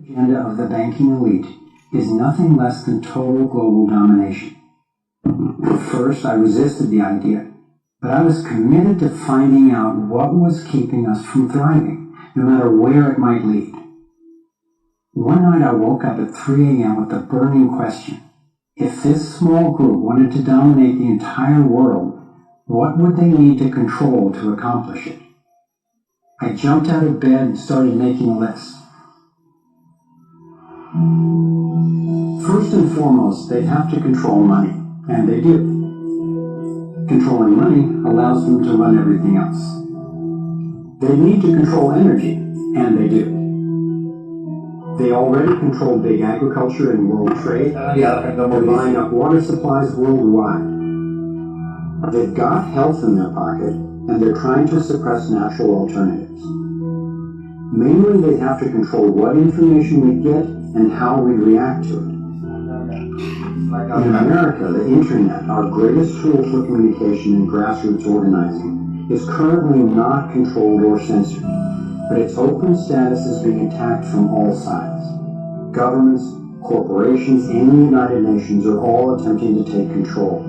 agenda of the banking elite is nothing less than total global domination. At first, I resisted the idea, but I was committed to finding out what was keeping us from thriving, no matter where it might lead. One night I woke up at 3 a.m. with the burning question: if this small group wanted to dominate the entire world, what would they need to control to accomplish it? I jumped out of bed and started making a list. First and foremost, they'd have to control money, and they do. Controlling money allows them to run everything else. They need to control energy, and they do. They already control big agriculture and world trade. They're buying up water supplies worldwide. They've got health in their pocket, and they're trying to suppress natural alternatives. Mainly, they have to control what information we get and how we react to it. In America, the internet, our greatest tool for communication and grassroots organizing, is currently not controlled or censored, but its open status is being attacked from all sides. Governments, corporations, and the United Nations are all attempting to take control.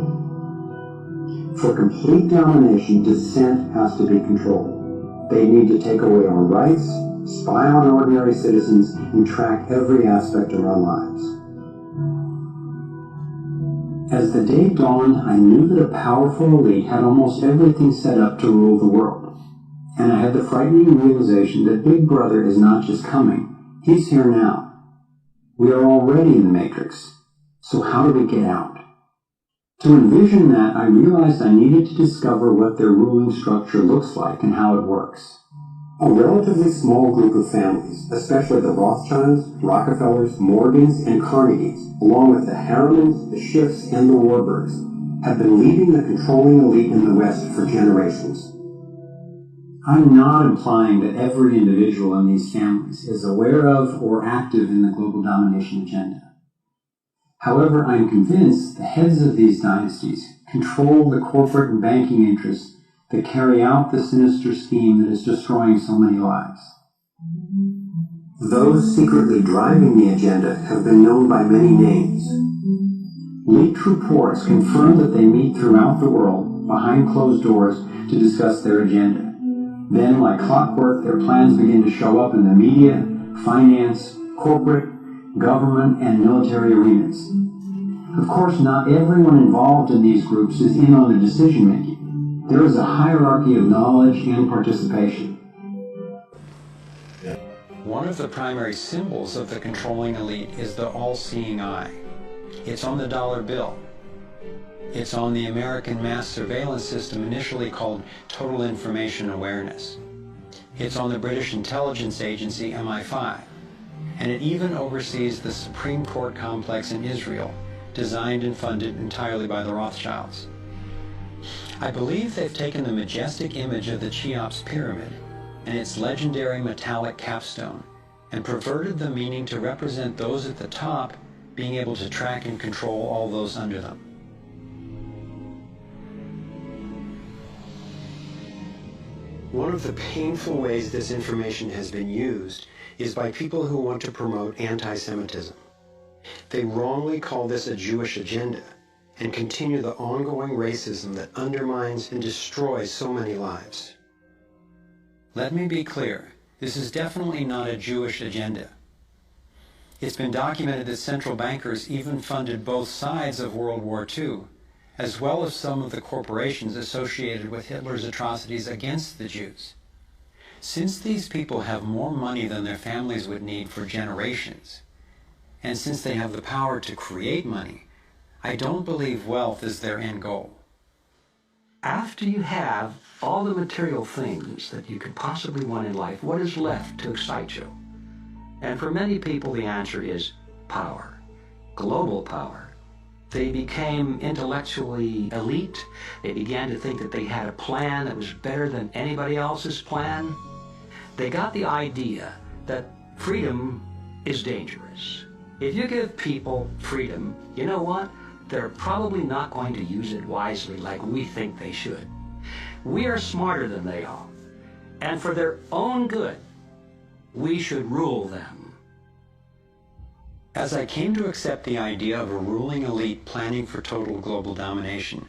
For complete domination, dissent has to be controlled. They need to take away our rights, spy on ordinary citizens, and track every aspect of our lives. As the day dawned, I knew that a powerful elite had almost everything set up to rule the world. And I had the frightening realization that Big Brother is not just coming, he's here now. We are already in the Matrix. So how do we get out? To envision that, I realized I needed to discover what their ruling structure looks like and how it works. A relatively small group of families, especially the Rothschilds, Rockefellers, Morgans, and Carnegies, along with the Harrimans, the Schiffs, and the Warburgs, have been leading the controlling elite in the West for generations. I'm not implying that every individual in these families is aware of or active in the global domination agenda. However, I'm convinced the heads of these dynasties control the corporate and banking interests that carry out the sinister scheme that is destroying so many lives. Those secretly driving the agenda have been known by many names. Leaked reports confirm that they meet throughout the world, behind closed doors, to discuss their agenda. Then, like clockwork, their plans begin to show up in the media, finance, corporate, government, and military arenas. Of course, not everyone involved in these groups is in on the decision-making. There is a hierarchy of knowledge and participation. One of the primary symbols of the controlling elite is the all-seeing eye. It's on the dollar bill. It's on the American mass surveillance system initially called Total Information Awareness. It's on the British intelligence agency MI5. And it even oversees the Supreme Court complex in Israel, designed and funded entirely by the Rothschilds. I believe they've taken the majestic image of the Cheops pyramid and its legendary metallic capstone and perverted the meaning to represent those at the top being able to track and control all those under them. One of the painful ways this information has been used is by people who want to promote anti-Semitism. They wrongly call this a Jewish agenda and continue the ongoing racism that undermines and destroys so many lives. Let me be clear, this is definitely not a Jewish agenda. It's been documented that central bankers even funded both sides of World War II, as well as some of the corporations associated with Hitler's atrocities against the Jews. Since these people have more money than their families would need for generations, and since they have the power to create money, I don't believe wealth is their end goal. After you have all the material things that you could possibly want in life, what is left to excite you? And for many people, the answer is power, global power. They became intellectually elite. They began to think that they had a plan that was better than anybody else's plan. They got the idea that freedom is dangerous. If you give people freedom, you know what? They're probably not going to use it wisely like we think they should. We are smarter than they are. And for their own good, we should rule them. As I came to accept the idea of a ruling elite planning for total global domination,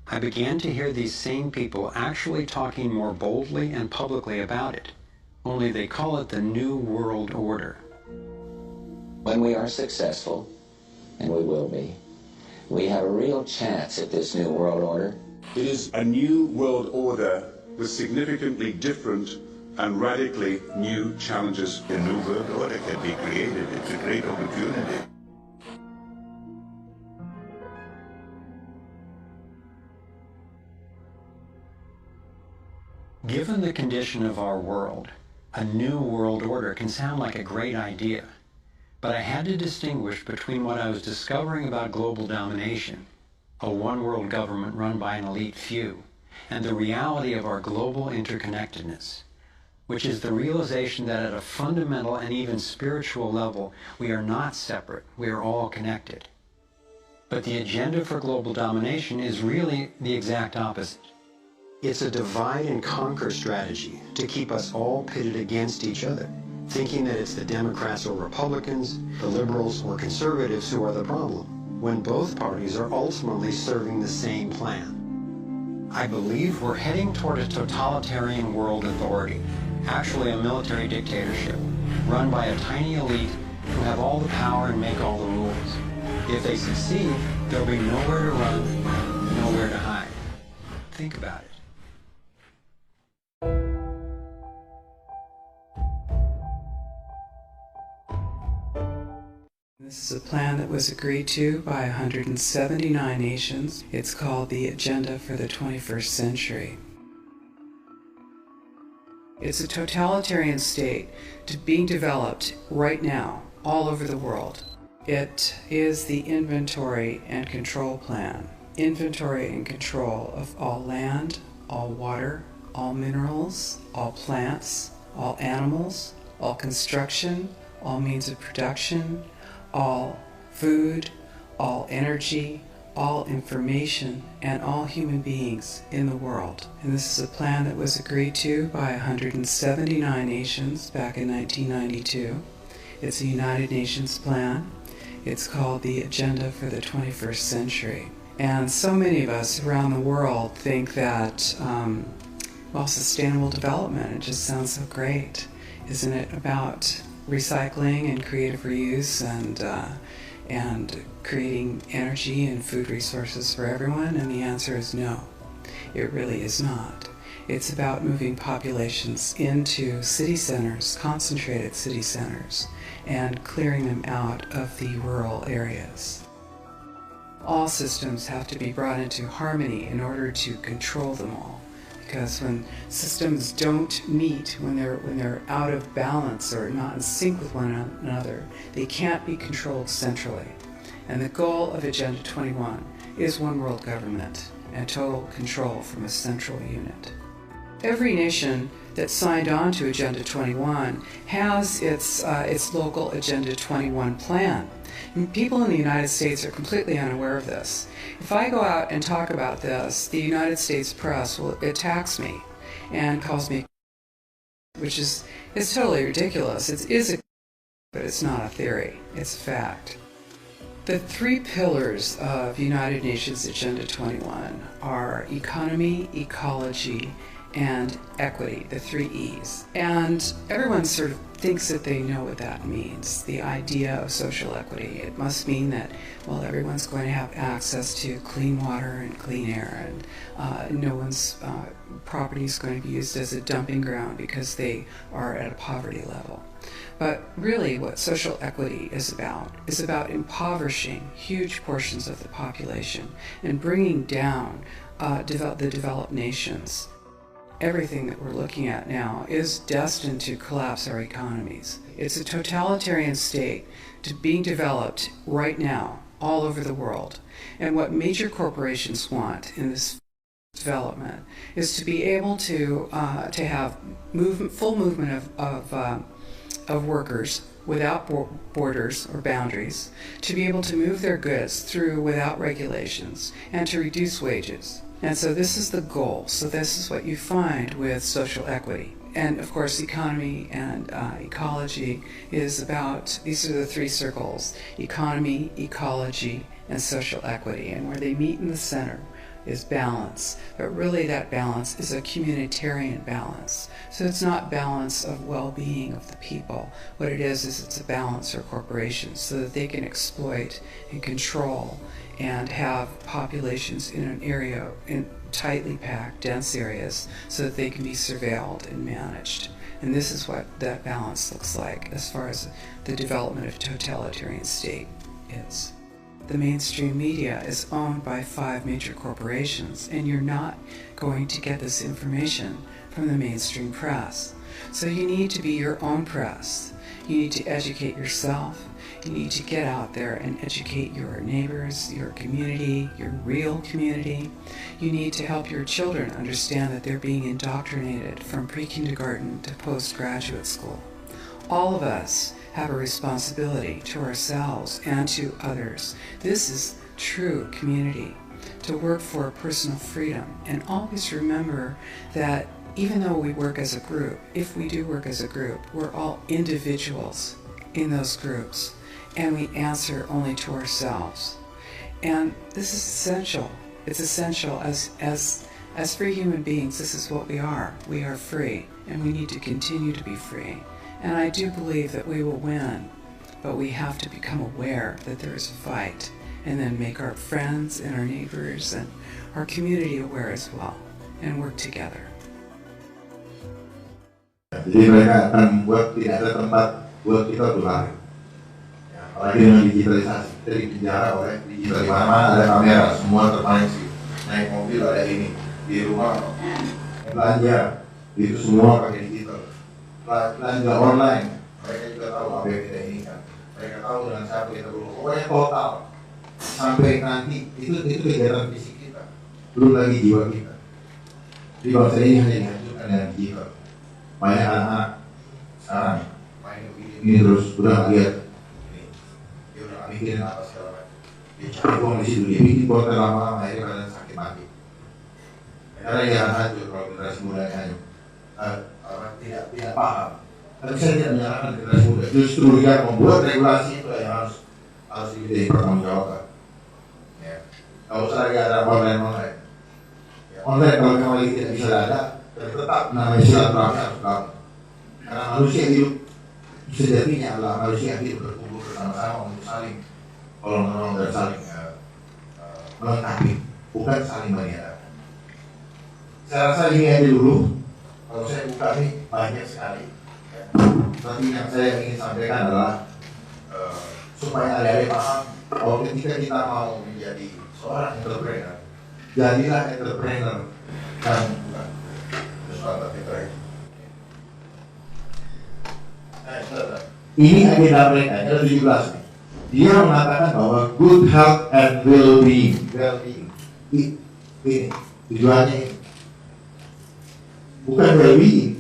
I began to hear these same people actually talking more boldly and publicly about it, only they call it the New World Order. When we are successful, and we will be, we have a real chance at this New World Order. It is a new world order with significantly different and radically new challenges. A new world order can be created. It's a great opportunity. Given the condition of our world, a new world order can sound like a great idea, but I had to distinguish between what I was discovering about global domination, a one-world government run by an elite few, and the reality of our global interconnectedness, which is the realization that at a fundamental and even spiritual level, we are not separate, we are all connected. But the agenda for global domination is really the exact opposite. It's a divide and conquer strategy to keep us all pitted against each other, thinking that it's the Democrats or Republicans, the liberals or conservatives who are the problem, when both parties are ultimately serving the same plan. I believe we're heading toward a totalitarian world authority, actually a military dictatorship, run by a tiny elite who have all the power and make all the rules. If they succeed, there'll be nowhere to run, nowhere to hide. Think about it. This is a plan that was agreed to by 179 nations. It's called the Agenda for the 21st Century. It's a totalitarian state being developed right now all over the world. It is the inventory and control plan. Inventory and control of all land, all water, all minerals, all plants, all animals, all construction, all means of production, all food, all energy, all information, and all human beings in the world. And this is a plan that was agreed to by 179 nations back in 1992. It's a United Nations plan. It's called the Agenda for the 21st Century. And so many of us around the world think that, well, sustainable development, it just sounds so great. Isn't it about recycling and creative reuse and creating energy and food resources for everyone? And the answer is no, it really is not. It's about moving populations into city centers, concentrated city centers, and clearing them out of the rural areas. All systems have to be brought into harmony in order to control them all. Because when systems don't meet, when they're out of balance or not in sync with one another, they can't be controlled centrally. And the goal of Agenda 21 is one world government and total control from a central unit. Every nation that signed on to Agenda 21 has its local Agenda 21 plan. And people in the United States are completely unaware of this. If I go out and talk about this, the United States press will attack me and calls me, which is totally ridiculous. It is but it's not a theory, it's a fact. The three pillars of United Nations Agenda 21 are economy, ecology, and equity, the three E's. And everyone sort of thinks that they know what that means, the idea of social equity. It must mean that, well, everyone's going to have access to clean water and clean air, and no one's property is going to be used as a dumping ground because they are at a poverty level. But really what social equity is about impoverishing huge portions of the population and bringing down the developed nations. Everything that we're looking at now is destined to collapse our economies. It's a totalitarian state being developed right now all over the world. And what major corporations want in this development is to be able to have full movement of workers without borders or boundaries, to be able to move their goods through without regulations, and to reduce wages. And so this is the goal. So this is what you find with social equity. and of course, economy and ecology is about, these are the three circles: economy, ecology, and social equity. And where they meet in the center is balance. But really that balance is a communitarian balance. So it's not balance of well-being of the people. What it is it's a balance for corporations so that they can exploit and control and have populations in an area, in tightly packed, dense areas, so that they can be surveilled and managed. And this is what that balance looks like as far as the development of a totalitarian state is. The mainstream media is owned by 5 major corporations, and you're not going to get this information from the mainstream press. So you need to be your own press. You need to educate yourself. You need to get out there and educate your neighbors, your community, your real community. You need to help your children understand that they're being indoctrinated from pre-kindergarten to postgraduate school. All of us have a responsibility to ourselves and to others. This is true community, to work for personal freedom. And always remember that even though we work as a group, if we do work as a group, we're all individuals in those groups, and we answer only to ourselves. And this is essential. It's essential as free human beings. This is what we are. We are free, and we need to continue to be free. And I do believe that we will win, but we have to become aware that there is a fight, and then make our friends and our neighbors and our community aware as well, and work together. Jadi mereka akan membuat tidak ada tempat buat kita untuk lari. Ya, apalagi dengan digitalisasi, kita di penjara oleh digital, di mana-mana ada kamera, semua terkoneksi. Naik mobil ada ini, di rumah belanja itu semua pakai digital. Belanja online, mereka juga tahu apa yang kita inginkan. Mereka tahu dengan siapa kita berhubung. Pokoknya total sampai nanti itu kegiatan fisik kita, belum lagi jiwa kita. Jadi bangsa ini hanya dihancurkan dengan digital. Banyak anak-anak sekarang main ini terus udah lihat ini, dia udah mikirin apa segala macam. Dia cari uang di situ, dia bikin konten lama-lama, akhirnya badan sakit mati. Karena dia hancur kalau generasi muda hanya tidak paham. Tapi saya tidak menyalahkan generasi muda. Justru yang membuat regulasi itu yang harus dipertanggungjawabkan. Ya. Kalau usah lagi ada online. Ya, online kalau memang lagi tidak bisa ada, tetap namanya silaturahmi harus bangun. Karena manusia hidup sejatinya adalah manusia hidup berkumpul bersama-sama untuk saling tolong-menolong dan saling melengkapi, bukan saling menyalahkan. Saya rasa ini aja dulu. Kalau saya buka ini banyak sekali. Ya. Tapi yang saya ingin sampaikan adalah supaya adik-adik paham bahwa ketika kita mau menjadi seorang entrepreneur, jadilah entrepreneur dan bukan sesuatu entrepreneur. Ini agenda mereka, ada 17 nih. Dia mengatakan bahwa good health and well-being. Ini tujuannya ini. Bukan well-being,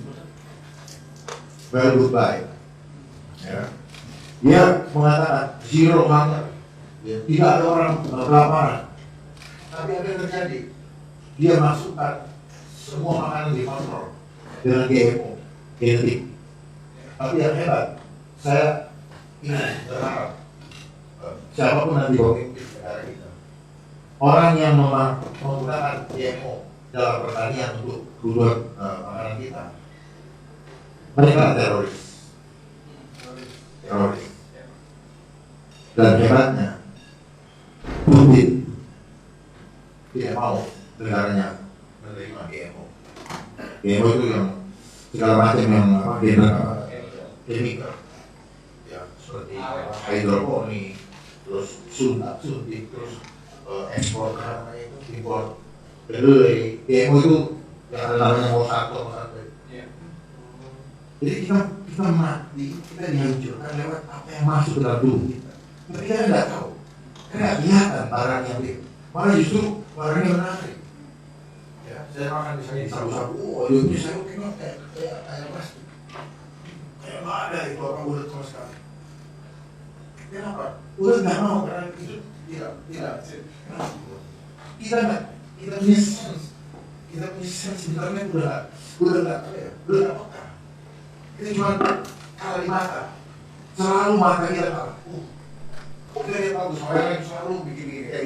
well goodbye. Ya. Dia mengatakan zero hunger, ya. Tidak ada orang kelaparan. Tapi apa yang terjadi? Dia masukkan semua makanan dikontrol dengan GMO, genetik. Tapi yang hebat, saya ingin berharap siapapun nanti pemimpin negara kita, orang yang menggunakan GMO dalam pertanian untuk kebutuhan makanan kita, mereka teroris. Dan hebatnya, Putin tidak mau negaranya menerima GMO. GMO itu yang segala macam yang chemical, ya seperti hidroponik, terus suntik, terus ekspor impor. Kedua, GMO itu yang ada namanya Monsanto. Jadi kita mati, kita dihancurkan lewat apa yang masuk ke dalam tubuh kita. Tapi kita tidak tahu, kita tidak kelihatan barang yang itu. Malah justru barangnya menarik. Ya, saya makan misalnya di sabu-sabu, itu saya tengok kayak plastik. Kayak nggak ada itu orang udah sama sekali. Kenapa? Udah nggak mau karena itu tidak. Kenapa? Kita punya sense. Kita punya sense internet udah nggak peka. Kita cuma kalah di mata. Selalu mata kita kalah. Kita lihat bagus, orang selalu bikin kayak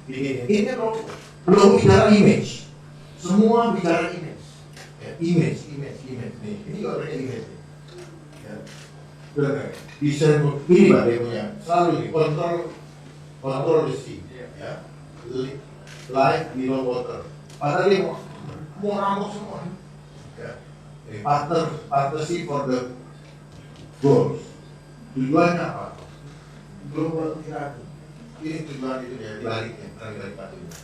gini. Ini belum bicara image. Semua bicara image. Ya, image. Nih, ini juga punya image. Ya. Bisa ini Pak dia punya. Selalu nih kontrol the sea. Ya. Life below water. Padahal dia mau rampok semua. Ya. Jadi partnership for the goals. Tujuannya apa? Global tirade. Ini tujuan itu ya, dibaliknya, balik batunya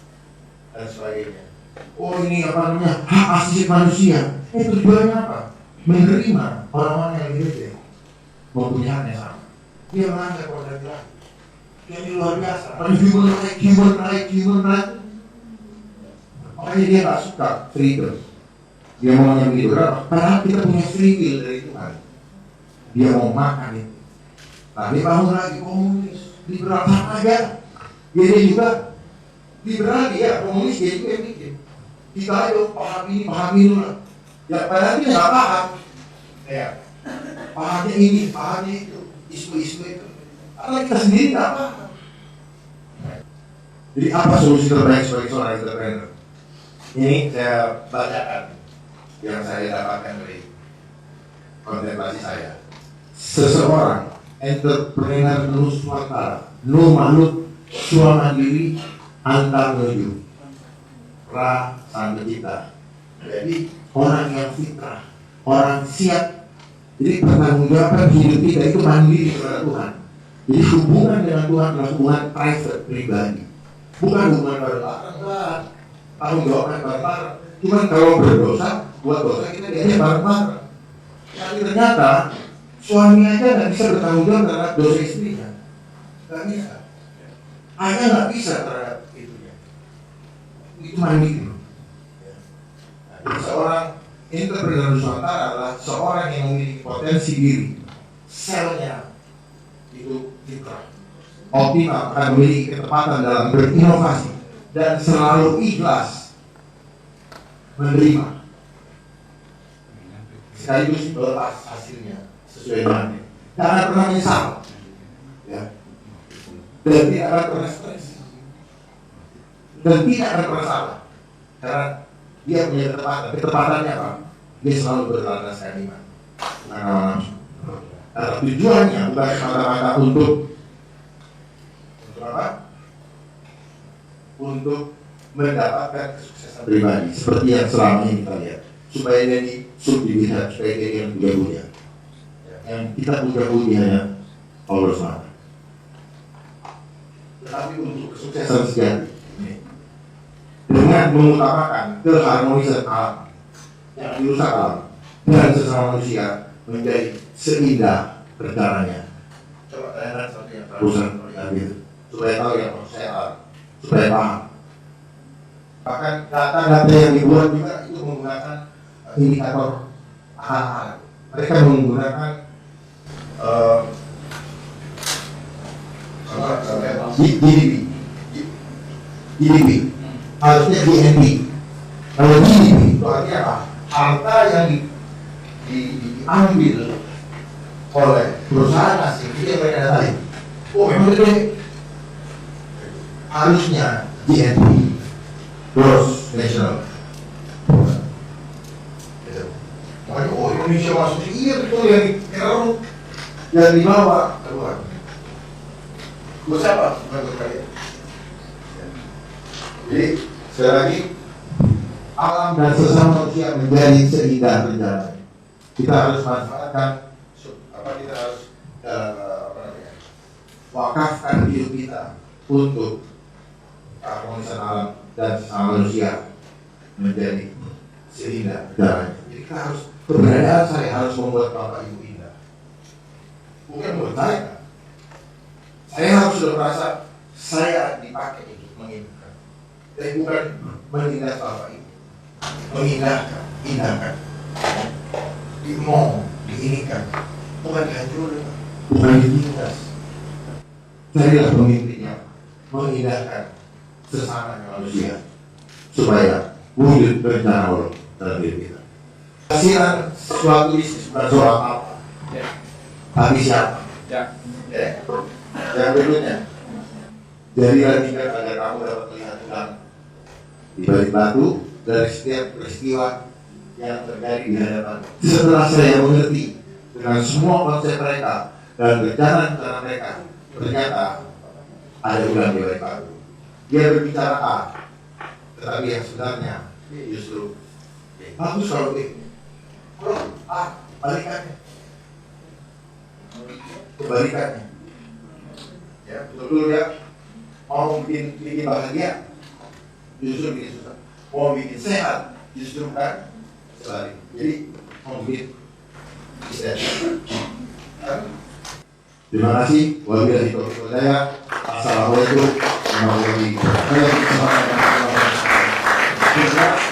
dan sebagainya. Oh ini apa namanya, hak asasi manusia. Tujuannya apa? Menerima orang-orang yang berbeda, mempunyai hak yang sama. Dia melanggar kodrat tirade. Yang luar biasa. Human right. Makanya dia nggak suka freedom. Dia maunya begitu. Padahal kita punya free will dari Tuhan. Dia mau makan itu. Nah, dia bangun lagi komunis, liberal sama aja. Dia juga liberal dia, komunis dia juga yang bikin. Kita ayo paham ini lah. Ya padahal dia nggak paham. Ya, pahamnya ini, pahamnya itu, isu-isu itu. Karena kita sendiri nggak paham. Jadi apa solusi terbaik sebagai seorang entrepreneur? Ini saya bacakan yang saya dapatkan dari kontemplasi saya. Seseorang entrepreneur Nusantara, makhluk sua mandiri antar menuju pra sampai. Jadi orang yang fitrah, orang siap. Jadi pertanggungjawaban hidup kita itu mandiri kepada Tuhan. Jadi hubungan dengan Tuhan adalah hubungan private, pribadi, bukan hubungan bareng-bareng. Tanggung jawabnya bareng-bareng. Cuman kalau berdosa, buat dosa kita diajak bareng-bareng. Tapi ternyata suami aja nggak bisa bertanggung jawab terhadap dosa istrinya, nggak bisa. Ayah nggak bisa terhadap itunya. Itu mandiri. Jadi seorang entrepreneur Nusantara adalah seorang yang memiliki potensi diri, selnya itu fitrah, optimal, akan memiliki ketepatan dalam berinovasi dan selalu ikhlas menerima sekaligus berlepas hasilnya sesuai dengannya. Jangan pernah menyesal, ya. Dan tidak akan pernah stres, dan tidak akan pernah salah, karena dia punya ketepatannya apa? Dia selalu berlandaskan iman. Karena tujuannya bukan semata-mata untuk apa? Untuk mendapatkan kesuksesan pribadi seperti yang selama ini kita lihat, supaya dia disubdividan, supaya dia yang puja-puja. Yang kita puja-puja hanya Allah SWT. Tetapi untuk kesuksesan sejati dengan mengutamakan keharmonisan alam yang dirusak alam dan sesama manusia menjadi seindah berjalannya. Coba tanya satu yang terusan supaya tahu yang maksud saya alam, supaya paham. Bahkan data-data yang dibuat juga itu menggunakan indikator hal-hal. Mereka menggunakan GDP. Harusnya DNB. Kalau GDP itu artinya apa? Harta yang diambil oleh perusahaan asing itu yang mereka datai. Oh memang itu harusnya DNB, gross national. Makanya oh Indonesia masuk iya betul yang error yang dibawa keluar. Buat siapa? Buat kalian. Jadi sekali lagi alam dan sesama manusia menjadi seindah berjalan. Kita harus manfaatkan kita harus wakafkan hidup kita untuk keharmonisan alam dan sesama manusia menjadi seindah berjalan. Jadi kita harus keberadaan saya harus membuat bapak ibu indah. Bukan buat saya. Saya harus sudah merasa saya dipakai untuk mengindahkan. Tapi bukan menindas bapak ibu. Mengindahkan, indahkan. Diinikan. Bukan dihancurkan. Bukan ditindas. Carilah pemimpinnya mengindahkan sesama manusia supaya wujud rencana Allah dalam diri kita. Hasilan suatu bisnis bukan soal apa, tapi siapa. Yang berikutnya, jadilah tingkat agar kamu dapat melihat terang di balik batu dari setiap peristiwa yang terjadi di hadapan. Setelah saya mengerti dengan semua konsep mereka dan rencana mereka, ternyata ada ulang di balik batu. Dia berbicara A, tetapi yang sebenarnya justru bagus kalau B. Kalau A, balikannya. Kebalikannya. Ya, betul ya. Mau bikin bahagia, justru bikin susah. Mau bikin sehat, justru kan sebalik. Jadi mau bikin istirahat. Terima kasih. Wabillahi taufiq wal hidayah. Assalamualaikum warahmatullahi wabarakatuh.